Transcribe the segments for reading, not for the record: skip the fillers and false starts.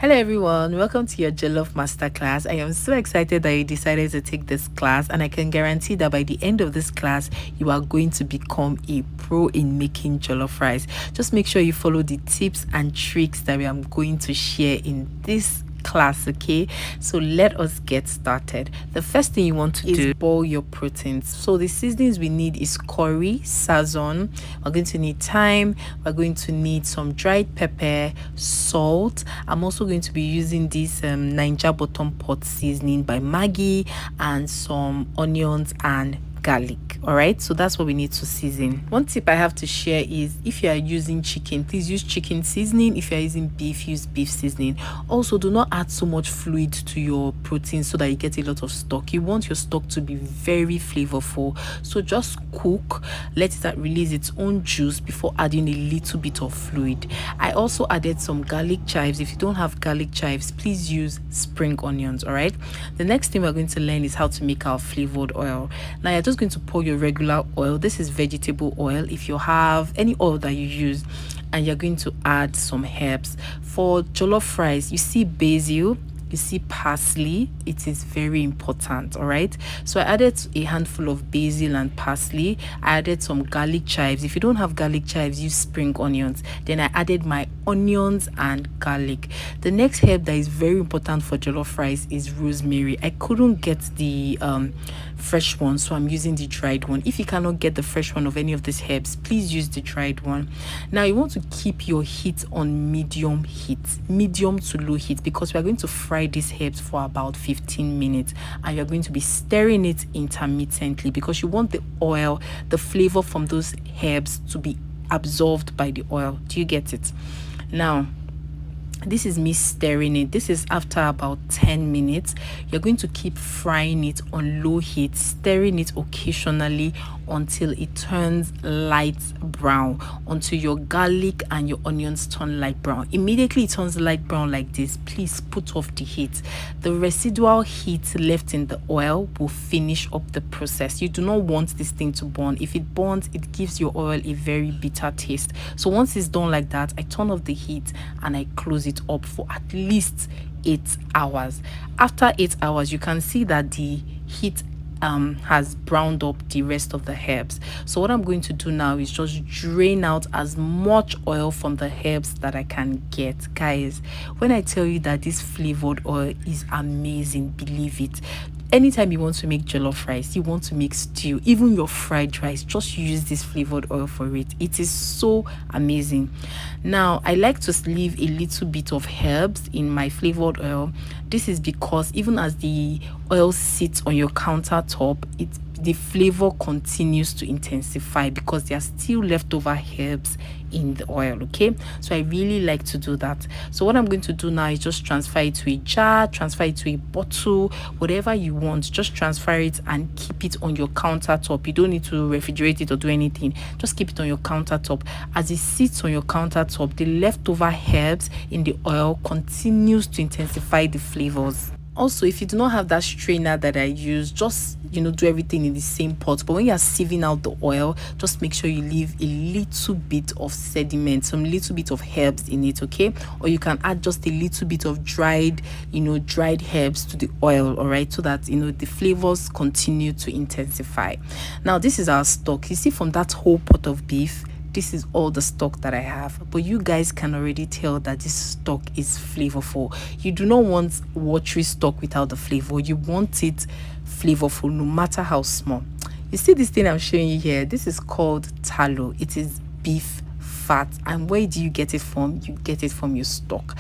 Hello everyone, welcome to your Jollof Masterclass. I am so excited that you decided to take this class, and I can guarantee that by the end of this class, you are going to become a pro in making jollof rice. Just make sure you follow the tips and tricks that I am going to share in this class. Okay, so let us get started. The first thing you want to do is boil your proteins. So the seasonings we need is curry, sazon, we're going to need thyme, we're going to need some dried pepper, salt. I'm also going to be using this Ninja bottom pot seasoning by Maggie, and some onions and garlic. All right, so that's what we need to season. One tip I have to share is, if you are using chicken, please use chicken seasoning. If you are using beef, use beef seasoning. Also, do not add so much fluid to your protein so that you get a lot of stock. You want your stock to be very flavorful, so just cook, let it release its own juice before adding a little bit of fluid. I also added some garlic chives. If you don't have garlic chives, please use spring onions. All right, the next thing we're going to learn is how to make our flavored oil. Now you're just going to pour your regular oil. This is vegetable oil, if you have any oil that you use, and you're going to add some herbs. For jollof rice, you see basil, you see parsley. It is very important. All right, so I added a handful of basil and parsley. I added some garlic chives. If you don't have garlic chives, use spring onions. Then I added my onions and garlic. The next herb that is very important for jollof rice is rosemary. I couldn't get the fresh one, so I'm using the dried one. If you cannot get the fresh one of any of these herbs, please use the dried one. Now you want to keep your heat on medium heat, medium to low heat, because we are going to fry these herbs for about 15 minutes, and you're going to be stirring it intermittently because you want the oil, the flavor from those herbs to be absorbed by the oil. Do you get it? Now this is me stirring it. This is after about 10 minutes. You're going to keep frying it on low heat, stirring it occasionally until it turns light brown, until your garlic and your onions turn light brown. Immediately it turns light brown like this, please put off the heat. The residual heat left in the oil will finish up the process. You do not want this thing to burn. If it burns, it gives your oil a very bitter taste. So once it's done like that, I turn off the heat and I close it up for at least 8 hours. After 8 hours, you can see that the heat has browned up the rest of the herbs. So what I'm going to do now is just drain out as much oil from the herbs that I can get. Guys, when I tell you that this flavored oil is amazing, believe it. Anytime you want to make jollof rice, you want to make stew, even your fried rice, just use this flavored oil for it. It is so amazing. Now I like to leave a little bit of herbs in my flavored oil. This is because even as the oil sits on your countertop, the flavor continues to intensify because there are still leftover herbs in the oil. Okay, so I really like to do that. So what I'm going to do now is just transfer it to a jar, transfer it to a bottle, whatever you want. Just transfer it and keep it on your countertop. You don't need to refrigerate it or do anything. Just keep it on your countertop. As it sits on your countertop, the leftover herbs in the oil continues to intensify the flavors. Also, if you do not have that strainer that I use, just do everything in the same pot. But when you are sieving out the oil, just make sure you leave a little bit of sediment, some little bit of herbs in it. Okay, or you can add just a little bit of dried herbs to the oil. All right, so that the flavors continue to intensify. Now this is our stock. You see, from that whole pot of beef, this is all the stock that I have. But you guys can already tell that this stock is flavorful. You do not want watery stock without the flavor. You want it flavorful, no matter how small. You see this thing I'm showing you here? This is called tallow. It is beef fat. And where do you get it from? You get it from your stock.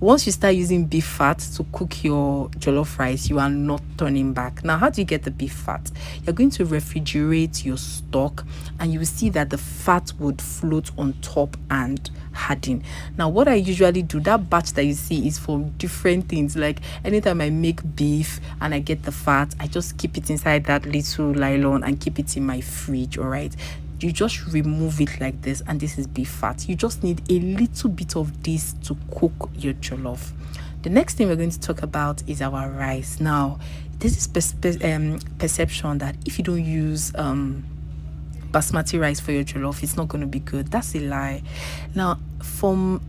Once you start using beef fat to cook your jollof rice, you are not turning back. Now, how do you get the beef fat? You're going to refrigerate your stock, and you will see that the fat would float on top and harden. Now, what I usually do, that batch that you see is for different things. Like anytime I make beef and I get the fat, I just keep it inside that little nylon and keep it in my fridge. All right, you just remove it like this, and this is beef fat. You just need a little bit of this to cook your jollof. The next thing we're going to talk about is our rice. Now this is perception that if you don't use basmati rice for your jollof, it's not going to be good. That's a lie. Now, from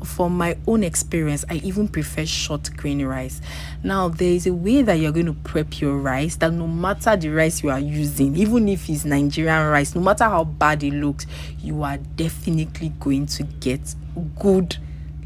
from my own experience, I even prefer short grain rice. Now there is a way that you're going to prep your rice that no matter the rice you are using, even if it's Nigerian rice, no matter how bad it looks, you are definitely going to get good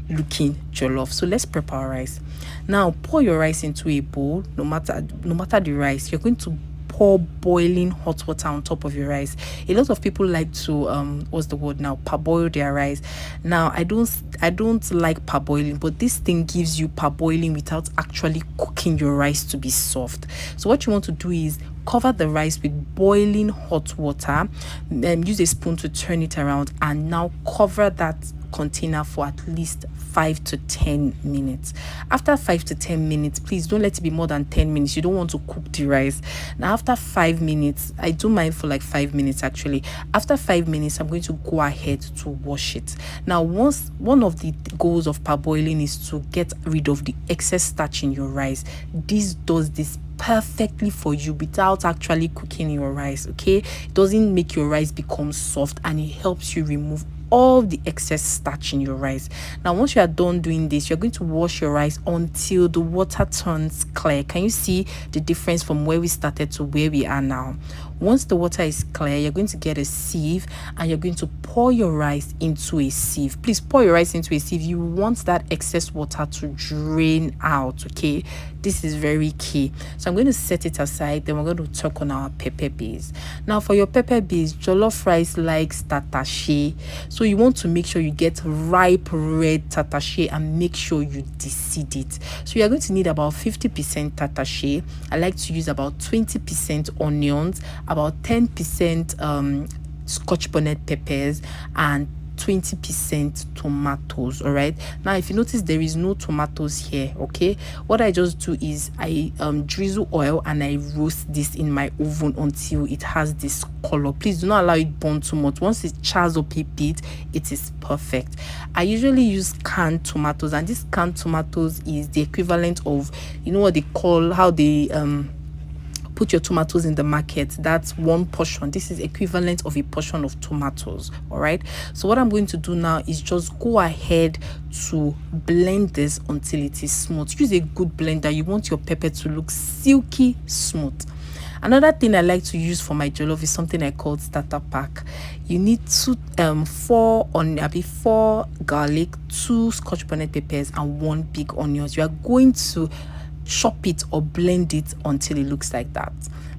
looking jollof. So let's prep our rice. Now pour your rice into a bowl. No matter the rice, you're going to pour boiling hot water on top of your rice. A lot of people like to what's the word now, parboil their rice. Now I don't like parboiling, but this thing gives you parboiling without actually cooking your rice to be soft. So what you want to do is cover the rice with boiling hot water, use a spoon to turn it around, and now cover that container for at least 5 to 10 minutes. After 5 to 10 minutes, please don't let it be more than 10 minutes. You don't want to cook the rice. Now after 5 minutes, I do mine for like 5 minutes actually. After 5 minutes, I'm going to go ahead to wash it. Now one of the goals of parboiling is to get rid of the excess starch in your rice. This does this perfectly for you without actually cooking your rice. Okay, it doesn't make your rice become soft, and it helps you remove all the excess starch in your rice. Now once you are done doing this, you're going to wash your rice until the water turns clear. Can you see the difference from where we started to where we are now? Once the water is clear, you're going to get a sieve and you're going to pour your rice into a sieve. Please pour your rice into a sieve. You want that excess water to drain out. Okay, this is very key. So I'm going to set it aside. Then we're going to talk on our pepper base. Now for your pepper base, jollof rice likes Tatashe. So you want to make sure you get ripe red Tatashe and make sure you deseed it. So you are going to need about 50% Tatashe. I like to use about 20% onions, about 10% scotch bonnet peppers, and 20% tomatoes. All right, now if you notice there is no tomatoes here, okay, what I just do is I drizzle oil and I roast this in my oven until it has this color. Please do not allow it burn too much. Once it chars up a bit, it is perfect. I usually use canned tomatoes, and this canned tomatoes is the equivalent of, you know what they call, how they put your tomatoes in the market. That's one portion. This is equivalent of a portion of tomatoes. All right, so what I'm going to do now is just go ahead to blend this until it is smooth. Use a good blender. You want your pepper to look silky smooth. Another thing I like to use for my jollof is something I call starter pack. You need 4 garlic, 2 scotch bonnet peppers, and 1 big onions. You are going to chop it or blend it until it looks like that.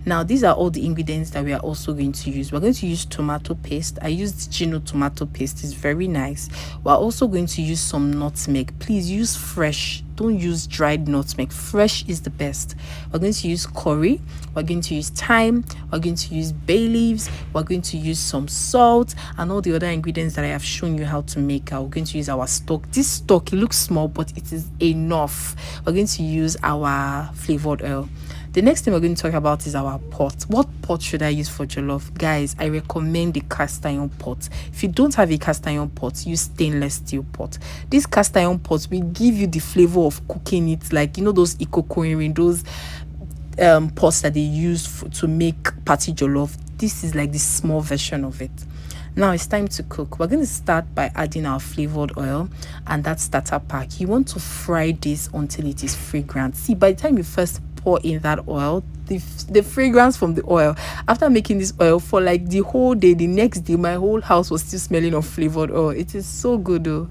Now these are all the ingredients that we are also going to use. We're going to use tomato paste. I used Gino tomato paste. It's very nice. We're also going to use some nutmeg. Please use fresh, don't use dried nutmeg. Fresh is the best. We're going to use curry, we're going to use thyme, we're going to use bay leaves, we're going to use some salt, and all the other ingredients that I have shown you how to make. We're going to use our stock. This stock, it looks small, but it is enough. We're going to use our flavored oil. The next thing we're going to talk about is our pot. What pot should I use for jollof? Guys, I recommend the cast iron pot. If you don't have a cast iron pot, use stainless steel pot. This cast iron pot will give you the flavor of cooking it, like, you know, those ikokoirin, those pots that they use to make party jollof. This is like the small version of it. Now it's time to cook. We're going to start by adding our flavored oil and that starter pack. You want to fry this until it is fragrant. See, by the time you first pour in that oil, the fragrance from the oil, after making this oil for like the whole day, the next day my whole house was still smelling of flavored oil. It is so good though.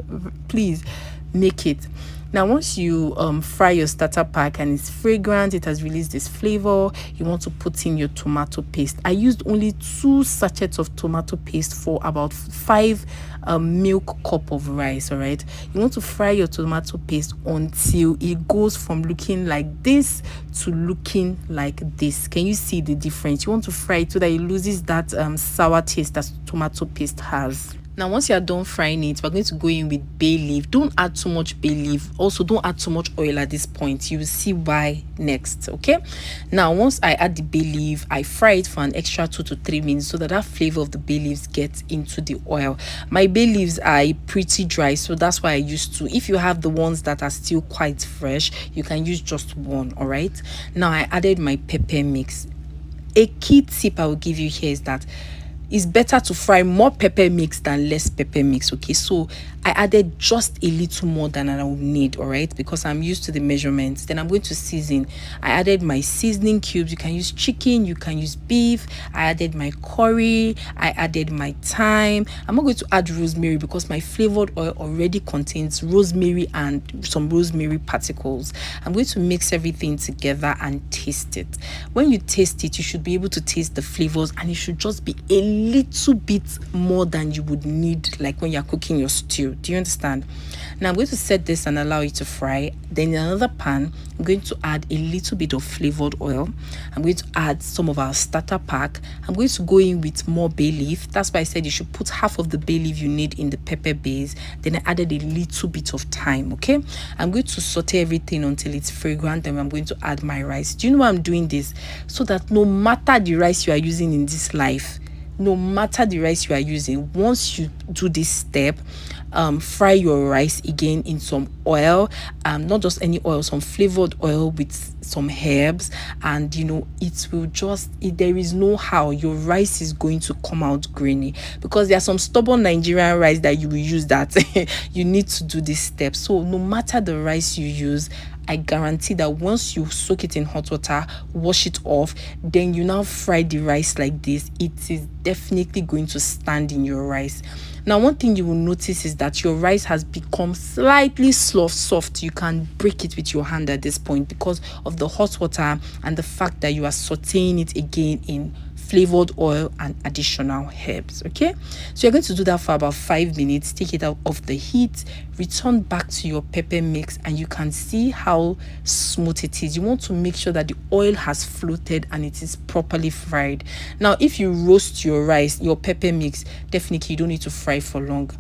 Please make it. Now once you fry your starter pack and it's fragrant, it has released this flavor, you want to put in your tomato paste. I used only 2 sachets of tomato paste for about 5 milk cup of rice. All right, you want to fry your tomato paste until it goes from looking like this to looking like this. Can you see the difference? You want to fry it so that it loses that sour taste that tomato paste has. Now once you are done frying it, we're going to go in with bay leaf. Don't add too much bay leaf. Also don't add too much oil at this point. You will see why next. Okay, now once I add the bay leaf, I fry it for an extra 2 to 3 minutes so that that flavor of the bay leaves gets into the oil. My bay leaves are pretty dry, so that's why I use 2. If you have the ones that are still quite fresh, you can use just 1. All right, now I added my pepper mix. A key tip I will give you here is that it's better to fry more pepper mix than less pepper mix. Okay, so I added just a little more than I would need, all right, because I'm used to the measurements. Then I'm going to season. I added my seasoning cubes. You can use chicken, you can use beef. I added my curry, I added my thyme. I'm not going to add rosemary because my flavored oil already contains rosemary and some rosemary particles. I'm going to mix everything together and taste it. When you taste it, you should be able to taste the flavors, and it should just be a little bit more than you would need, like when you're cooking your stew. Do you understand? Now I'm going to set this and allow it to fry. Then in another pan, I'm going to add a little bit of flavored oil. I'm going to add some of our starter pack. I'm going to go in with more bay leaf. That's why I said you should put half of the bay leaf you need in the pepper base. Then I added a little bit of thyme. Okay, I'm going to saute everything until it's fragrant. Then I'm going to add my rice. Do you know why I'm doing this? So that no matter the rice you are using in this life, no matter the rice you are using, once you do this step, fry your rice again in some oil, not just any oil, some flavored oil with some herbs, and it will there is no how your rice is going to come out grainy, because there are some stubborn Nigerian rice that you will use that you need to do this step. So no matter the rice you use, I guarantee that once you soak it in hot water, wash it off, then you now fry the rice like this, it is definitely going to stand in your rice. Now, one thing you will notice is that your rice has become slightly soft. You can break it with your hand at this point because of the hot water and the fact that you are sauteing it again in flavored oil and additional herbs. Okay, so you're going to do that for about 5 minutes. Take it out of the heat, return back to your pepper mix, and you can see how smooth it is. You want to make sure that the oil has floated and it is properly fried. Now, if you roast your rice, your pepper mix, definitely you don't need to fry for long.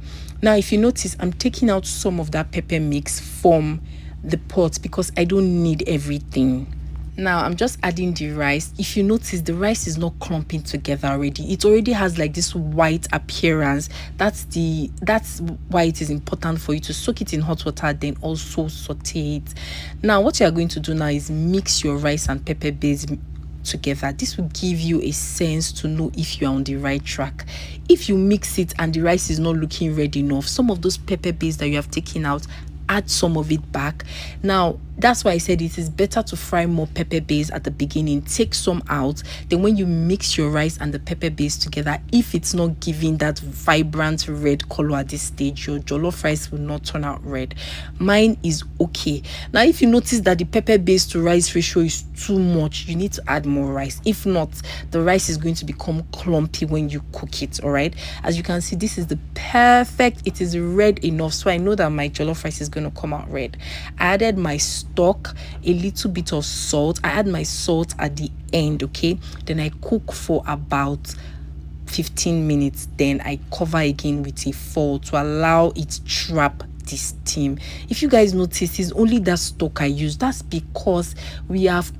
Now, if you notice, I'm taking out some of that pepper mix from the pot because I don't need everything. Now I'm just adding the rice. If you notice, the rice is not clumping together already. It already has like this white appearance. That's why it is important for you to soak it in hot water, then also saute it. Now what you are going to do now is mix your rice and pepper base together. This will give you a sense to know if you are on the right track. If you mix it and the rice is not looking red enough, some of those pepper base that you have taken out, add some of it back. Now that's why I said it is better to fry more pepper base at the beginning. Take some out, then when you mix your rice and the pepper base together, if it's not giving that vibrant red color at this stage, your jollof rice will not turn out red. Mine is okay. Now if you notice that the pepper base to rice ratio is too much, you need to add more rice. If not, the rice is going to become clumpy when you cook it. All right, as you can see, this is the perfect, it is red enough, so I know that my jollof rice is going to come out red. I added my stock, a little bit of salt. I add my salt at the end. Okay, then I cook for about 15 minutes. Then I cover again with a foil to allow it trap the steam. If you guys notice, it's only that stock I use. That's because we have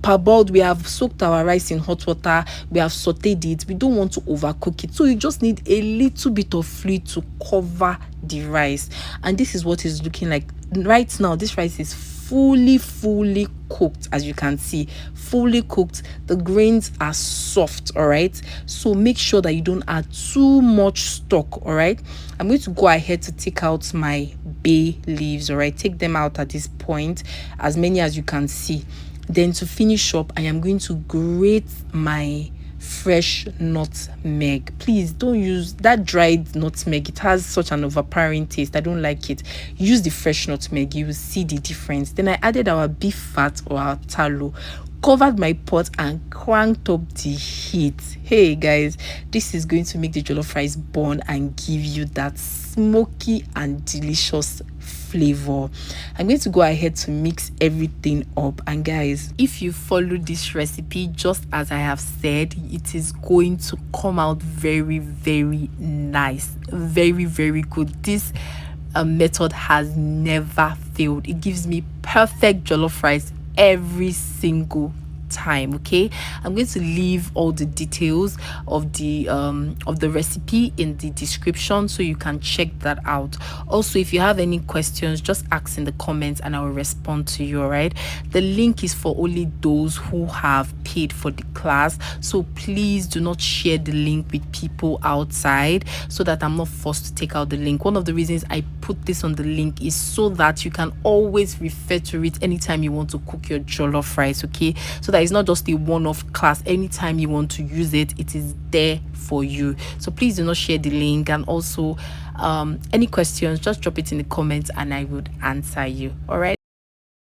parboiled, we have soaked our rice in hot water, we have sauteed it. We don't want to overcook it, so you just need a little bit of fluid to cover the rice. And this is what it's looking like right now. This rice is fully cooked. As you can see, fully cooked. The grains are soft. All right, so make sure that you don't add too much stock. All right, I'm going to go ahead to take out my bay leaves. All right, take them out at this point, as many as you can see. Then to finish up, I am going to grate my fresh nutmeg. Please don't use that dried nutmeg. It has such an overpowering taste. I don't like it. Use the fresh nutmeg. You will see the difference. Then I added our beef fat or our tallow, covered my pot and cranked up the heat. Hey guys, this is going to make the jollof rice burn and give you that smoky and delicious flavor. I'm going to go ahead to mix everything up, and guys, if you follow this recipe just as I have said, it is going to come out very nice, very good. This method has never failed. It gives me perfect jollof rice every single thyme. Okay, I'm going to leave all the details of the recipe in the description so you can check that out. Also, if you have any questions, just ask in the comments and I will respond to you. All right, the link is for only those who have paid for the class, so please do not share the link with people outside so that I'm not forced to take out the link. One of the reasons I put this on the link is so that you can always refer to it anytime you want to cook your jollof rice. Okay, so that it's not just a one-off class. Anytime you want to use it, it is there for you. So please do not share the link. And also any questions, just drop it in the comments and I would answer you. All right.